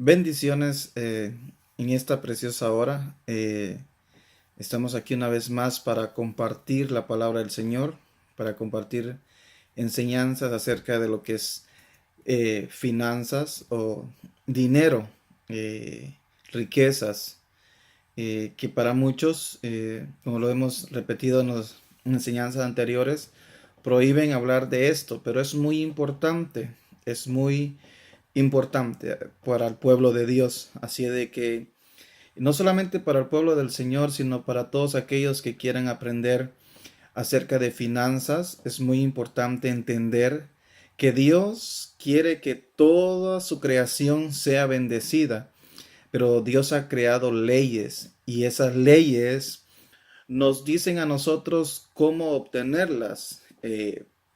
Bendiciones en esta preciosa hora. Estamos aquí una vez más para compartir la palabra del Señor, para compartir enseñanzas acerca de lo que es finanzas o dinero, eh, riquezas, que para muchos, como lo hemos repetido en las enseñanzas anteriores, prohíben hablar de esto, pero es muy importante para el pueblo de Dios. Así de que no solamente para el pueblo del Señor, sino para todos aquellos que quieran aprender acerca de finanzas, es muy importante entender que Dios quiere que toda su creación sea bendecida, pero Dios ha creado leyes y esas leyes nos dicen a nosotros cómo obtenerlas,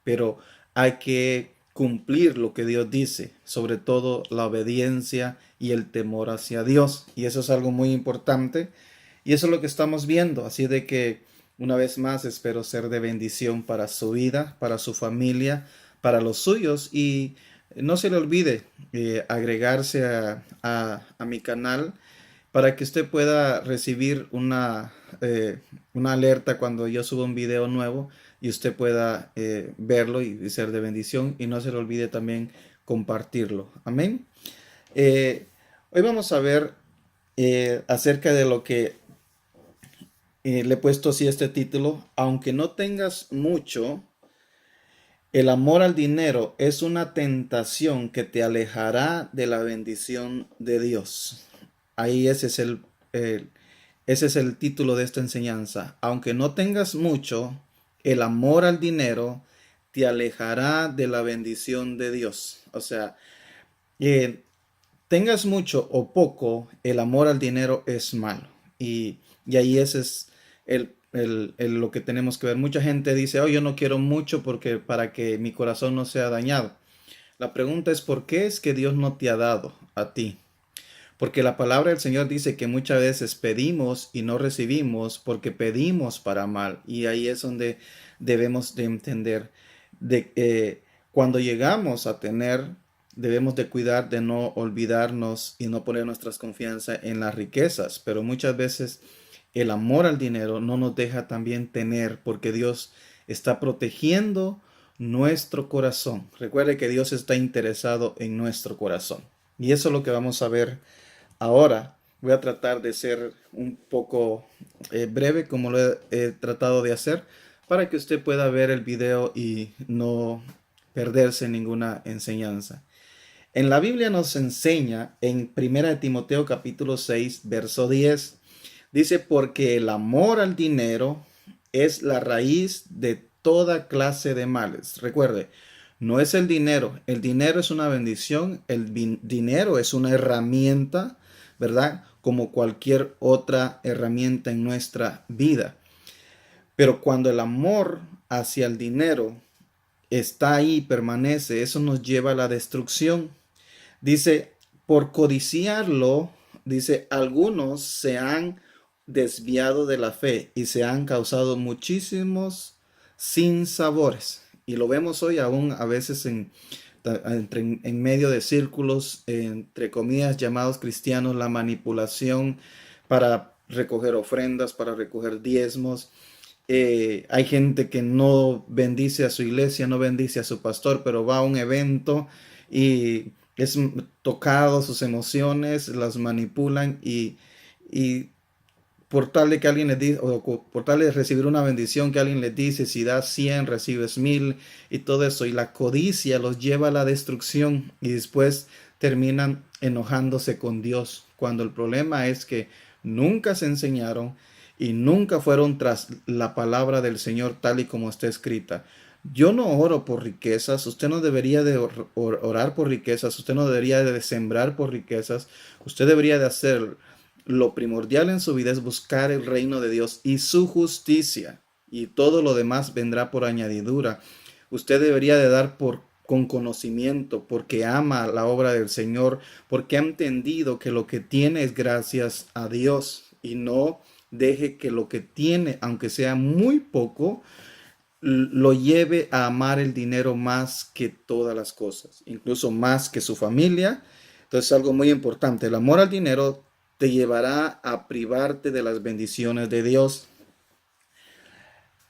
pero hay que cumplir lo que Dios dice, sobre todo la obediencia y el temor hacia Dios. Y eso es algo muy importante. Y eso es lo que estamos viendo. Así de que una vez más espero ser de bendición para su vida, para su familia, para los suyos. Y no se le olvide agregarse a mi canal para que usted pueda recibir una alerta cuando yo suba un video nuevo y usted pueda verlo y ser de bendición, y no se le olvide también compartirlo. Amén. Eh, Hoy vamos a ver acerca de lo que le he puesto así este título: aunque no tengas mucho, el amor al dinero es una tentación que te alejará de la bendición de Dios. Ahí el- ese es el título de esta enseñanza. Aunque no tengas mucho, el amor al dinero te alejará de la bendición de Dios. O sea, eh, tengas mucho o poco, el amor al dinero es malo. Y ahí ese es lo que tenemos que ver. Mucha gente dice: oh, yo no quiero mucho porque para que mi corazón no sea dañado. La pregunta es: ¿por qué es que Dios no te ha dado a ti? Porque la palabra del Señor dice que muchas veces pedimos y no recibimos porque pedimos para mal. Y ahí es donde debemos de entender de cuando llegamos a tener, debemos de cuidar de no olvidarnos y no poner nuestras confianza en las riquezas. Pero muchas veces el amor al dinero no nos deja también tener, porque Dios está protegiendo nuestro corazón. Recuerde que Dios está interesado en nuestro corazón. Y eso es lo que vamos a ver ahora. Voy a tratar de ser un poco breve, como lo he tratado de hacer, para que usted pueda ver el video y no perderse ninguna enseñanza. En la Biblia nos enseña en 1 Timoteo capítulo 6, verso 10, dice: porque el amor al dinero es la raíz de toda clase de males. Recuerde, no es el dinero es una bendición, dinero es una herramienta, ¿verdad? Como cualquier otra herramienta en nuestra vida. Pero cuando el amor hacia el dinero está ahí, permanece, eso nos lleva a la destrucción. Dice: por codiciarlo, dice, algunos se han desviado de la fe y se han causado muchísimos sinsabores. Y lo vemos hoy aún a veces en medio de círculos, entre comillas, llamados cristianos, la manipulación para recoger ofrendas, para recoger diezmos. Hay gente que no bendice a su iglesia, no bendice a su pastor, pero va a un evento y es tocado sus emociones, las manipulan y por tal de que alguien les dice, o por tal de recibir una bendición que alguien les dice: si das 100 recibes 1000, y todo eso. Y la codicia los lleva a la destrucción y después terminan enojándose con Dios, cuando el problema es que nunca se enseñaron y nunca fueron tras la palabra del Señor tal y como está escrita. Yo no oro por riquezas, usted no debería de orar por riquezas, usted no debería de sembrar por riquezas, usted debería de hacer lo primordial en su vida es buscar el reino de Dios y su justicia, y todo lo demás vendrá por añadidura. Usted debería de dar con conocimiento, porque ama la obra del Señor, porque ha entendido que lo que tiene es gracias a Dios, y no deje que lo que tiene, aunque sea muy poco, lo lleve a amar el dinero más que todas las cosas, incluso más que su familia. Entonces, algo muy importante, el amor al dinero te llevará a privarte de las bendiciones de Dios.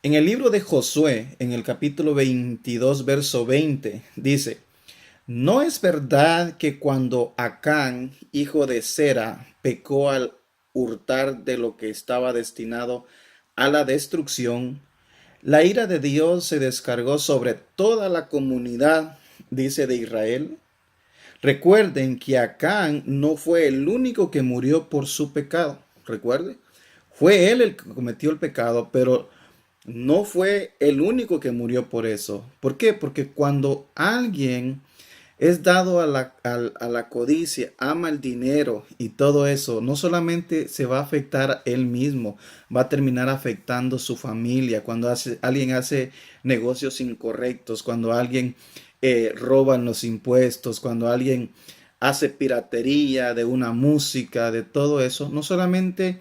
En el libro de Josué, en el capítulo 22, verso 20, dice, ¿no es verdad que cuando Acán, hijo de Zera, pecó al hurtar de lo que estaba destinado a la destrucción, la ira de Dios se descargó sobre toda la comunidad, dice, de Israel? Recuerden que Acán no fue el único que murió por su pecado. Recuerde, fue él el que cometió el pecado, pero no fue el único que murió por eso. ¿Por qué? Porque cuando alguien es dado a la codicia, ama el dinero y todo eso, no solamente se va a afectar a él mismo, va a terminar afectando su familia. Cuando alguien hace negocios incorrectos, cuando alguien roba en los impuestos, cuando alguien hace piratería de una música, de todo eso, no solamente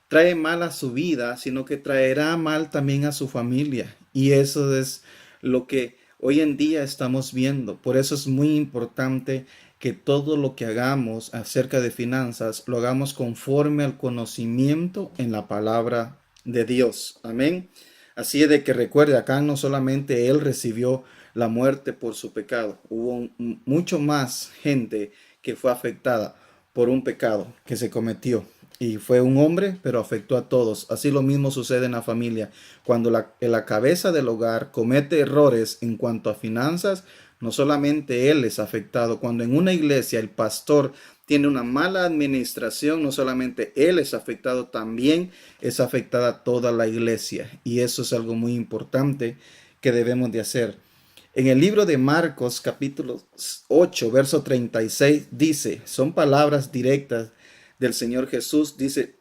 trae mal a su vida, sino que traerá mal también a su familia. Y eso es lo que hoy en día estamos viendo. Por eso es muy importante que todo lo que hagamos acerca de finanzas lo hagamos conforme al conocimiento en la palabra de Dios. Amén. Así es de que recuerde, acá no solamente él recibió la muerte por su pecado, hubo mucho más gente que fue afectada por un pecado que se cometió. Y fue un hombre, pero afectó a todos. Así lo mismo sucede en la familia. Cuando la cabeza del hogar comete errores en cuanto a finanzas, no solamente él es afectado. Cuando en una iglesia el pastor tiene una mala administración, no solamente él es afectado, también es afectada toda la iglesia. Y eso es algo muy importante que debemos de hacer. En el libro de Marcos, capítulo 8, verso 36, dice, son palabras directas del Señor Jesús, dice,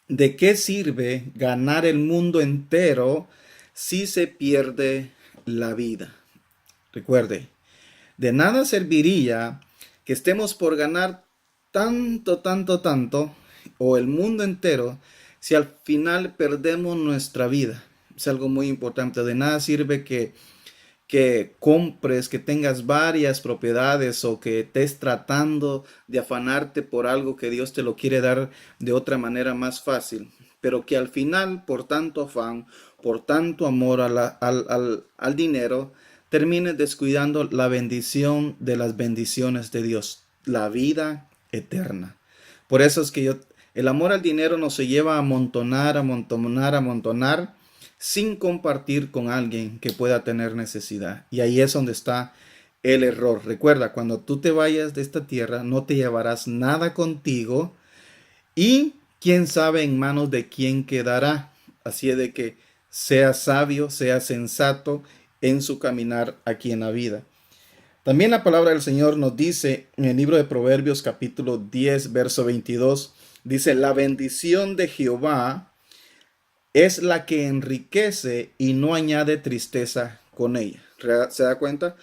¿de qué sirve ganar el mundo entero si se pierde la vida? Recuerde, de nada serviría que estemos por ganar tanto, o el mundo entero, si al final perdemos nuestra vida. Es algo muy importante. De nada sirve que compres, que tengas varias propiedades o que estés tratando de afanarte por algo que Dios te lo quiere dar de otra manera más fácil, pero que al final, por tanto afán, por tanto amor al dinero, termines descuidando la bendición de las bendiciones de Dios, la vida eterna. Por eso es que el amor al dinero nos se lleva a amontonar, sin compartir con alguien que pueda tener necesidad. Y ahí es donde está el error. Recuerda, cuando tú te vayas de esta tierra, no te llevarás nada contigo y quién sabe en manos de quién quedará. Así es de que sea sabio, sea sensato en su caminar aquí en la vida. También la palabra del Señor nos dice en el libro de Proverbios capítulo 10, verso 22, dice, la bendición de Jehová es la que enriquece y no añade tristeza con ella. ¿Se da cuenta?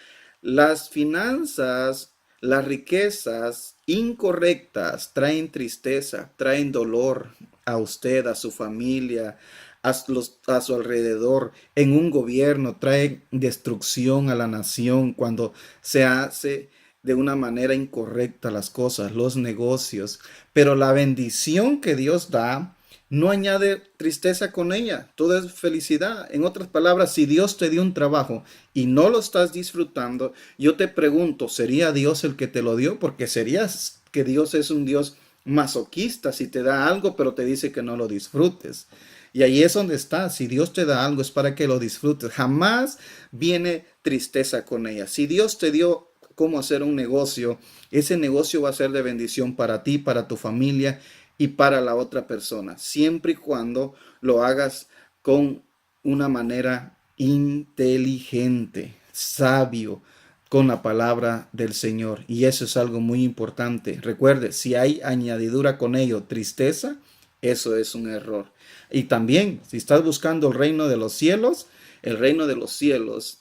Las finanzas, las riquezas incorrectas traen tristeza, traen dolor a usted, a su familia, a su alrededor. En un gobierno traen destrucción a la nación cuando se hace de una manera incorrecta las cosas, los negocios. Pero la bendición que Dios da no añade tristeza con ella, todo es felicidad. En otras palabras, si Dios te dio un trabajo y no lo estás disfrutando, yo te pregunto, ¿sería Dios el que te lo dio? Porque serías que Dios es un Dios masoquista si te da algo, pero te dice que no lo disfrutes. Y ahí es donde está. Si Dios te da algo es para que lo disfrutes. Jamás viene tristeza con ella. Si Dios te dio cómo hacer un negocio, ese negocio va a ser de bendición para ti, para tu familia y para la otra persona, siempre y cuando lo hagas con una manera inteligente, sabio, con la palabra del Señor. Y eso es algo muy importante. Recuerde, si hay añadidura con ello, tristeza, eso es un error. Y también, si estás buscando el reino de los cielos, el reino de los cielos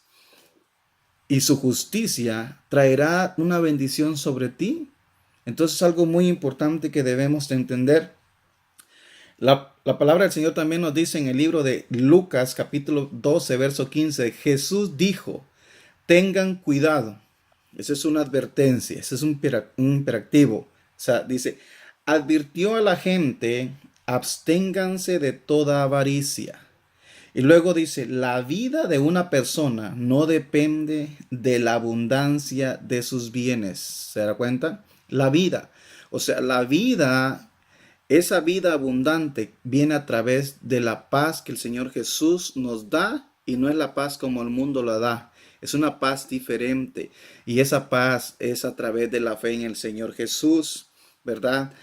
y su justicia traerá una bendición sobre ti. Entonces, algo muy importante que debemos de entender. La palabra del Señor también nos dice en el libro de Lucas, capítulo 12, verso 15, Jesús dijo, tengan cuidado, Esa es una advertencia, ese es un imperativo. O sea, dice, advirtió a la gente, absténganse de toda avaricia. Y luego dice, la vida de una persona no depende de la abundancia de sus bienes. ¿Se da cuenta? La vida. O sea, la vida, esa vida abundante viene a través de la paz que el Señor Jesús nos da y no es la paz como el mundo la da. Es una paz diferente y esa paz es a través de la fe en el Señor Jesús, ¿verdad?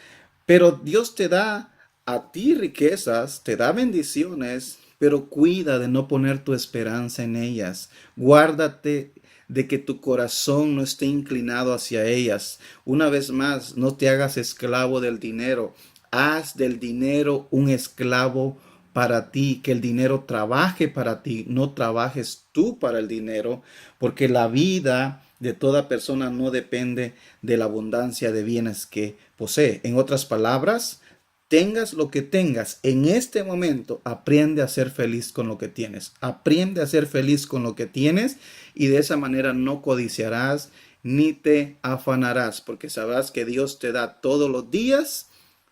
Pero Dios te da a ti riquezas, te da bendiciones, pero cuida de no poner tu esperanza en ellas. Guárdate de que tu corazón no esté inclinado hacia ellas. Una vez más, no te hagas esclavo del dinero. Haz del dinero un esclavo para ti, que el dinero trabaje para ti, no trabajes tú para el dinero, porque la vida de toda persona no depende de la abundancia de bienes que posee. En otras palabras, tengas lo que tengas en este momento, aprende a ser feliz con lo que tienes. Aprende a ser feliz con lo que tienes y de esa manera no codiciarás ni te afanarás, porque sabrás que Dios te da todos los días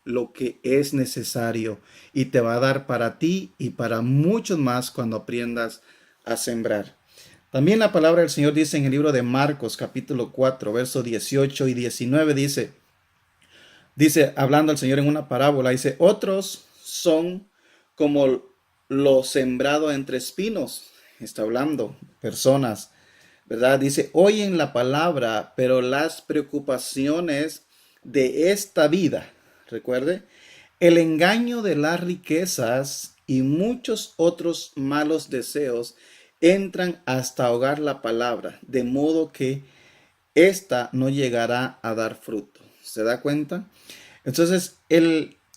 lo que es necesario y te va a dar para ti y para muchos más cuando aprendas a sembrar. También la palabra del Señor dice en el libro de Marcos capítulo 4 versos 18 y 19 dice, hablando el Señor en una parábola, dice, otros son como lo sembrado entre espinos. Está hablando personas, ¿verdad? Dice, oyen la palabra, pero las preocupaciones de esta vida, recuerde, el engaño de las riquezas y muchos otros malos deseos entran hasta ahogar la palabra, de modo que ésta no llegará a dar fruto. ¿Se da cuenta? Entonces,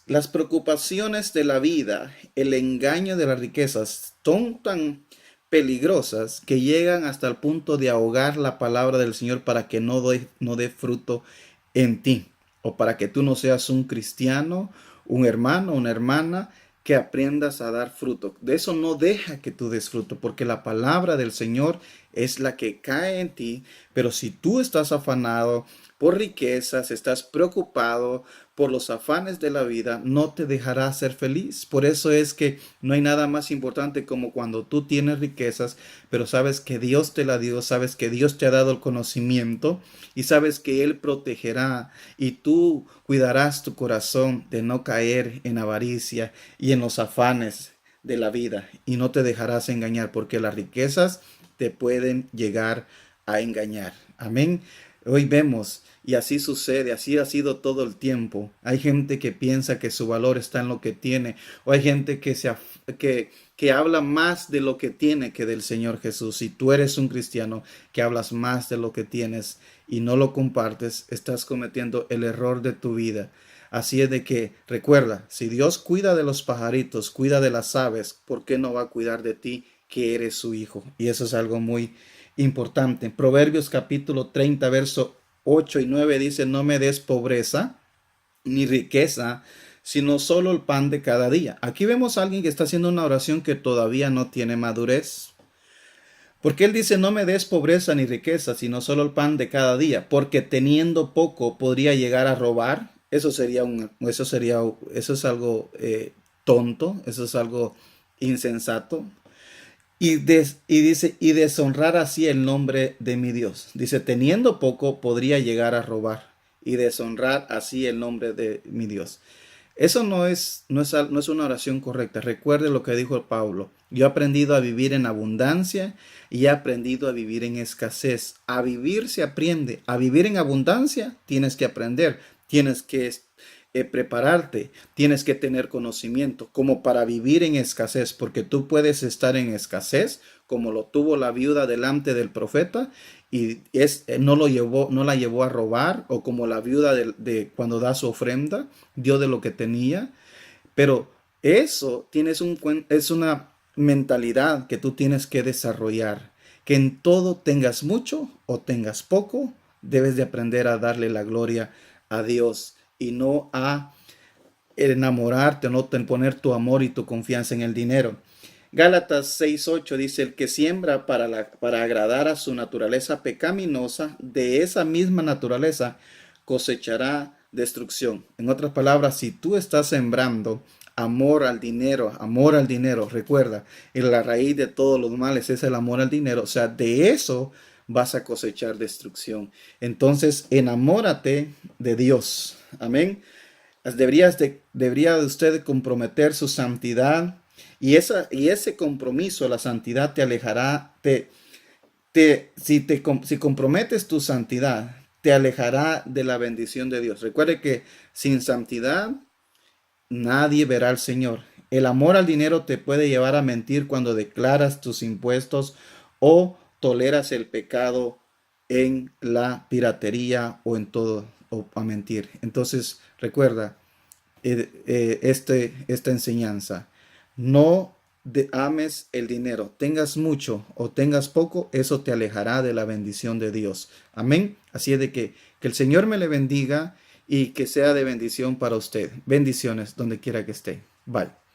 las preocupaciones de la vida, el engaño de las riquezas, son tan peligrosas que llegan hasta el punto de ahogar la palabra del Señor para que no dé fruto en ti, o para que tú no seas un cristiano, un hermano, una hermana, que aprendas a dar fruto. De eso no deja que tú des fruto, porque la palabra del Señor es la que cae en ti, pero si tú estás afanado por riquezas, estás preocupado por los afanes de la vida, no te dejará ser feliz. Por eso es que no hay nada más importante como cuando tú tienes riquezas, pero sabes que Dios te la dio, sabes que Dios te ha dado el conocimiento y sabes que Él protegerá y tú cuidarás tu corazón de no caer en avaricia y en los afanes de la vida y no te dejarás engañar porque las riquezas te pueden llegar a engañar. Amén. Hoy vemos, y así sucede, así ha sido todo el tiempo. Hay gente que piensa que su valor está en lo que tiene, o hay gente que habla más de lo que tiene que del Señor Jesús. Si tú eres un cristiano que hablas más de lo que tienes y no lo compartes, estás cometiendo el error de tu vida. Así es de que recuerda, si Dios cuida de los pajaritos, cuida de las aves, ¿por qué no va a cuidar de ti que eres su hijo? Y eso es algo muy importante. Proverbios capítulo 30, verso 8 y 9 dice, no me des pobreza ni riqueza, sino solo el pan de cada día. Aquí vemos a alguien que está haciendo una oración que todavía no tiene madurez. Porque él dice, no me des pobreza ni riqueza, sino solo el pan de cada día, porque teniendo poco podría llegar a robar. Eso es algo tonto, eso es algo insensato. Y dice, y deshonrar así el nombre de mi Dios. Dice, teniendo poco podría llegar a robar y deshonrar así el nombre de mi Dios. Eso no es una oración correcta. Recuerde lo que dijo Pablo. Yo he aprendido a vivir en abundancia y he aprendido a vivir en escasez. A vivir se aprende. A vivir en abundancia tienes que aprender. Tienes que prepararte. Tienes que tener conocimiento como para vivir en escasez. Porque tú puedes estar en escasez como lo tuvo la viuda delante del profeta y no la llevó a robar, o como la viuda de cuando da su ofrenda, dio de lo que tenía. Pero eso es una mentalidad que tú tienes que desarrollar, que en todo tengas mucho o tengas poco, debes de aprender a darle la gloria a Dios y no a enamorarte o no poner tu amor y tu confianza en el dinero. Gálatas 6:8 dice, el que siembra para agradar a su naturaleza pecaminosa, de esa misma naturaleza cosechará destrucción. En otras palabras, si tú estás sembrando amor al dinero, recuerda, la raíz de todos los males es el amor al dinero, o sea, de eso vas a cosechar destrucción. Entonces, enamórate de Dios. Amén. Debería de usted comprometer su santidad y ese compromiso, la santidad te alejará, si comprometes tu santidad, te alejará de la bendición de Dios. Recuerde que sin santidad nadie verá al Señor. El amor al dinero te puede llevar a mentir cuando declaras tus impuestos o toleras el pecado en la piratería o en todo, o a mentir. Entonces, recuerda esta enseñanza. No ames el dinero, tengas mucho o tengas poco, eso te alejará de la bendición de Dios. Amén. Así es de que el Señor me le bendiga y que sea de bendición para usted. Bendiciones donde quiera que esté. Bye.